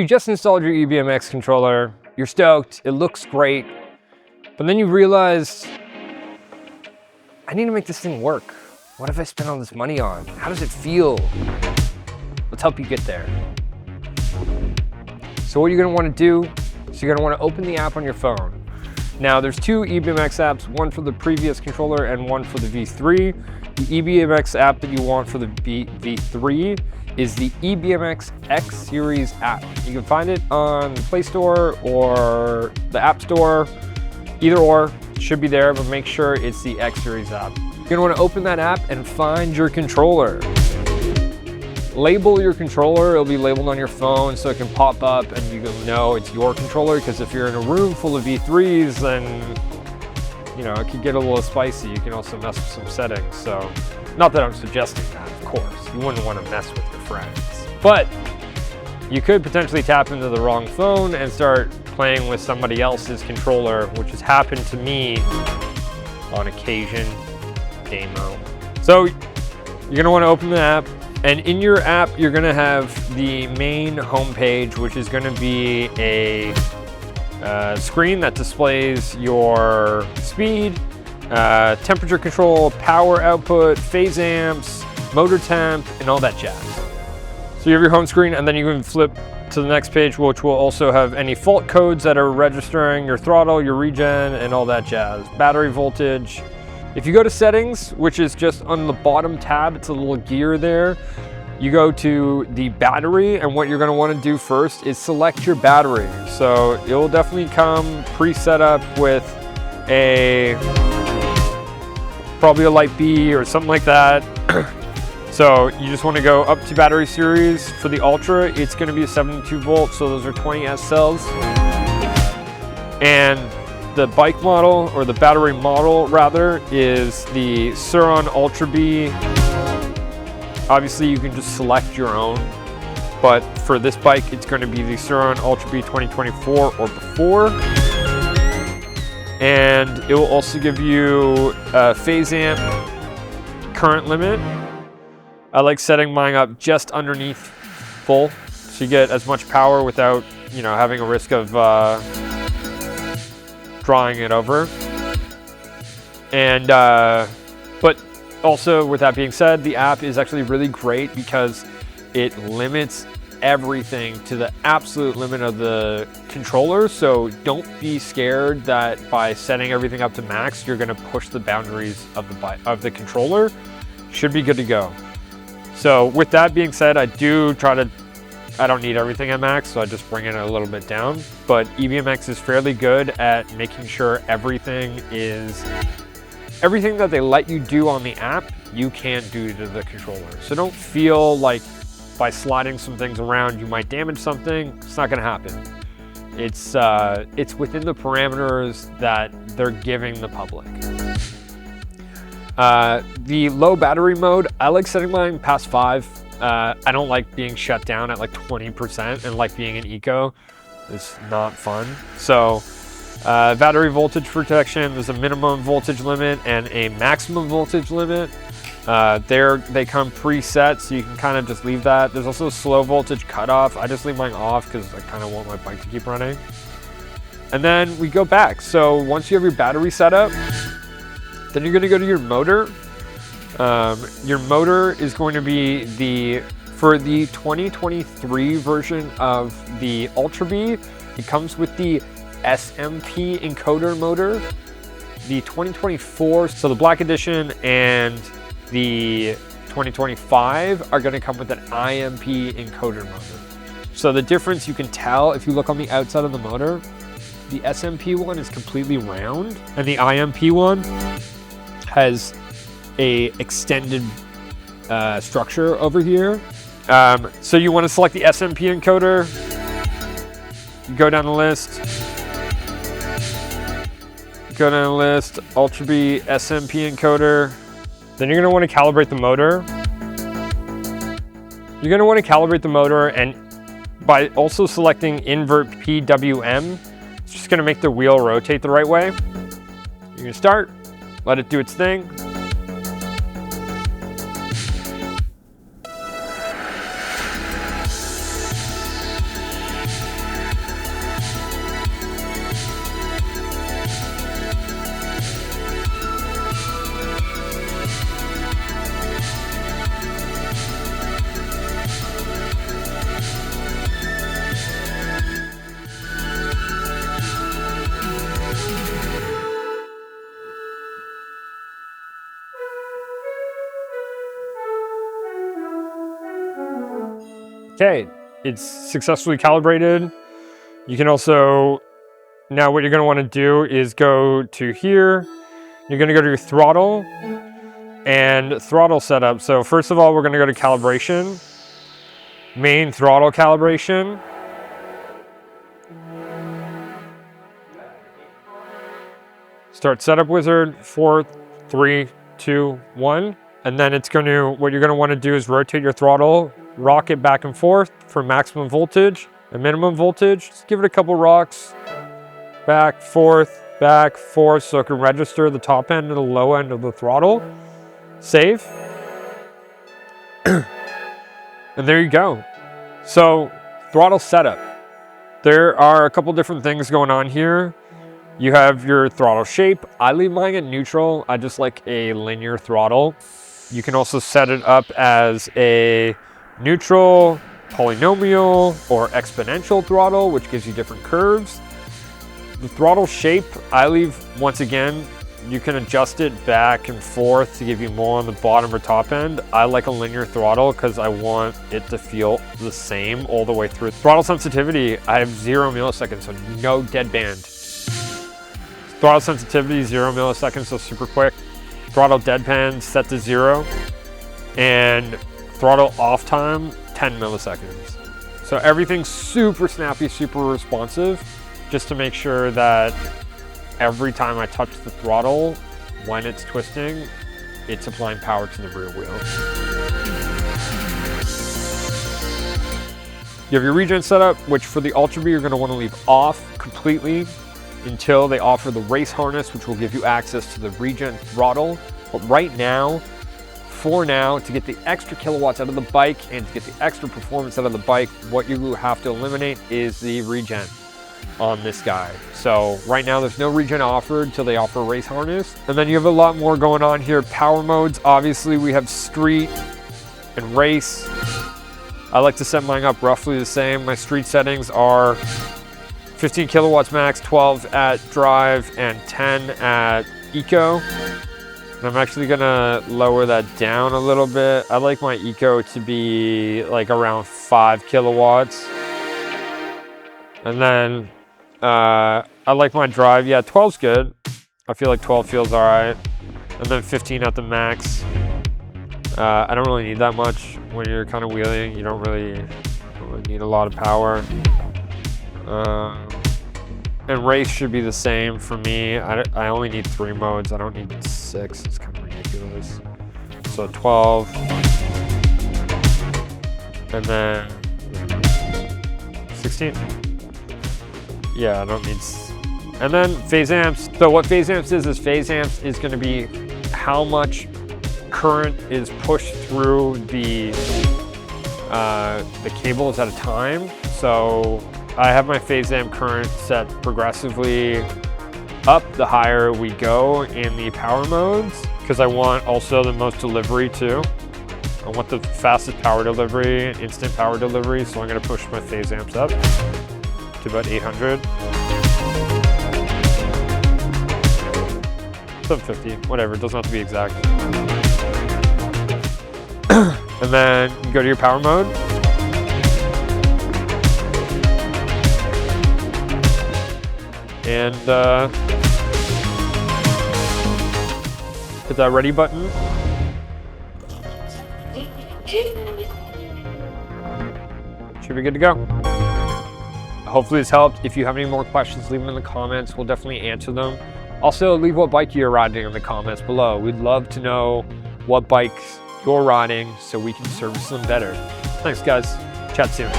You just installed your Ebmx controller, you're stoked, it looks great, but then you realize, I need to make this thing work. What have I spent all this money on? How does it feel? Let's help you get there. So what you're gonna wanna do is you're gonna wanna open the app on your phone. Now there's two Ebmx apps, one for the previous controller and one for the V3. The Ebmx app that you want for the V3 is the Ebmx X Series app. You can find it on the Play Store or the App Store. Either or, it should be there, but make sure it's the X Series app. You're gonna wanna open that app and find your controller. Label your controller, it'll be labeled on your phone so it can pop up and you can know it's your controller, because if you're in a room full of V3s, then you know, it could get a little spicy. You can also mess with some settings. So, not that I'm suggesting that, of course. You wouldn't want to mess with your friends. But you could potentially tap into the wrong phone and start playing with somebody else's controller, which has happened to me on occasion. Demo. So, you're going to want to open the app. And in your app, you're going to have the main homepage, which is going to be a screen that displays your speed, temperature control, power output, phase amps, motor temp, and all that jazz. So you have your home screen, and then you can flip to the next page, which will also have any fault codes that are registering your throttle, your regen, and all that jazz. Battery voltage. If you go to settings, which is just on the bottom tab, it's a little gear there. You go to the battery, and what you're gonna wanna do first is select your battery. So it will definitely come pre-set up with probably a light B or something like that. So you just wanna go up to battery series. For the Ultra, it's gonna be a 72 volt, so those are 20 S cells. And the bike model, or the battery model rather, is the Sur Ultra B. Obviously you can just select your own, but for this bike it's going to be the Sur Ultra B 2024 or before. And it will also give you a phase amp current limit. I like setting mine up just underneath full, so you get as much power without, you know, having a risk of drawing it over. And but also, with that being said, the app is actually really great because it limits everything to the absolute limit of the controller. So don't be scared that by setting everything up to max, you're gonna push the boundaries of the controller. Should be good to go. So with that being said, I don't need everything at max, so I just bring it a little bit down. But Ebmx is fairly good at making sure everything that they let you do on the app, you can't do to the controller. So don't feel like by sliding some things around, you might damage something. It's not gonna happen. It's within the parameters that they're giving the public. The low battery mode, I like setting mine past 5. I don't like being shut down at like 20% and like being an eco. It's not fun. So, battery voltage protection, there's a minimum voltage limit and a maximum voltage limit. They come preset, so you can kind of just leave that. There's also a slow voltage cutoff. I just leave mine off because I kind of want my bike to keep running. And then we go back. So once you have your battery set up, then you're going to go to your motor. Your motor is going to be for the 2023 version of the Ultra B, it comes with the SMP encoder motor. The 2024, so the Black Edition, and the 2025 are going to come with an IMP encoder motor. So the difference you can tell if you look on the outside of the motor, the SMP one is completely round, and the IMP one has a extended structure over here. So you want to select the SMP encoder, you go down the list, Ultra B SMP encoder. Then you're going to want to calibrate the motor. You're going to want to calibrate the motor, and by also selecting invert PWM, it's just going to make the wheel rotate the right way. You're going to start, let it do its thing. Okay, it's successfully calibrated. You can also, now what you're gonna wanna do is go to here. You're gonna go to your throttle and throttle setup. So first of all, we're gonna go to calibration, main throttle calibration. Start setup wizard, 4, 3, 2, 1. And then it's going to, what you're going to want to do is rotate your throttle, rock it back and forth for maximum voltage and minimum voltage. Just give it a couple rocks, back, forth, so it can register the top end and the low end of the throttle. Save. And there you go. So, throttle setup. There are a couple different things going on here. You have your throttle shape. I leave mine at neutral. I just like a linear throttle. You can also set it up as a neutral, polynomial, or exponential throttle, which gives you different curves. The throttle shape, I leave, once again, you can adjust it back and forth to give you more on the bottom or top end. I like a linear throttle because I want it to feel the same all the way through. Throttle sensitivity, I have 0 milliseconds, so no deadband. Throttle sensitivity, 0 milliseconds, so super quick. Throttle deadpan set to 0. And throttle off time, 10 milliseconds. So everything's super snappy, super responsive, just to make sure that every time I touch the throttle, when it's twisting, it's applying power to the rear wheel. You have your Regen setup, which for the Ultra B, you're gonna wanna leave off completely until they offer the race harness, which will give you access to the Regen throttle. But right now, for now, to get the extra kilowatts out of the bike and to get the extra performance out of the bike, what you have to eliminate is the Regen on this guy. So right now there's no Regen offered until they offer a race harness. And then you have a lot more going on here. Power modes, obviously we have street and race. I like to set mine up roughly the same. My street settings are 15 kilowatts max, 12 at drive, and 10 at eco. And I'm actually gonna lower that down a little bit. I like my eco to be like around 5 kilowatts. And then I like my drive, yeah, 12's good. I feel like 12 feels all right. And then 15 at the max. I don't really need that much when you're kind of wheeling. You don't really need a lot of power. And race should be the same for me. I only need 3 modes. I don't need 6. It's kind of ridiculous. So 12. And then 16. Yeah, I don't need. And then phase amps. So what phase amps is phase amps is going to be how much current is pushed through the cables at a time. So I have my phase amp current set progressively up the higher we go in the power modes, because I want also the most delivery too. I want the fastest power delivery, instant power delivery, so I'm going to push my phase amps up to about 800. 750, whatever, it doesn't have to be exact. And then you go to your power mode. And hit that ready button. Should be good to go. Hopefully this helped. If you have any more questions, leave them in the comments. We'll definitely answer them. Also, leave what bike you're riding in the comments below. We'd love to know what bikes you're riding so we can service them better. Thanks, guys. Chat soon.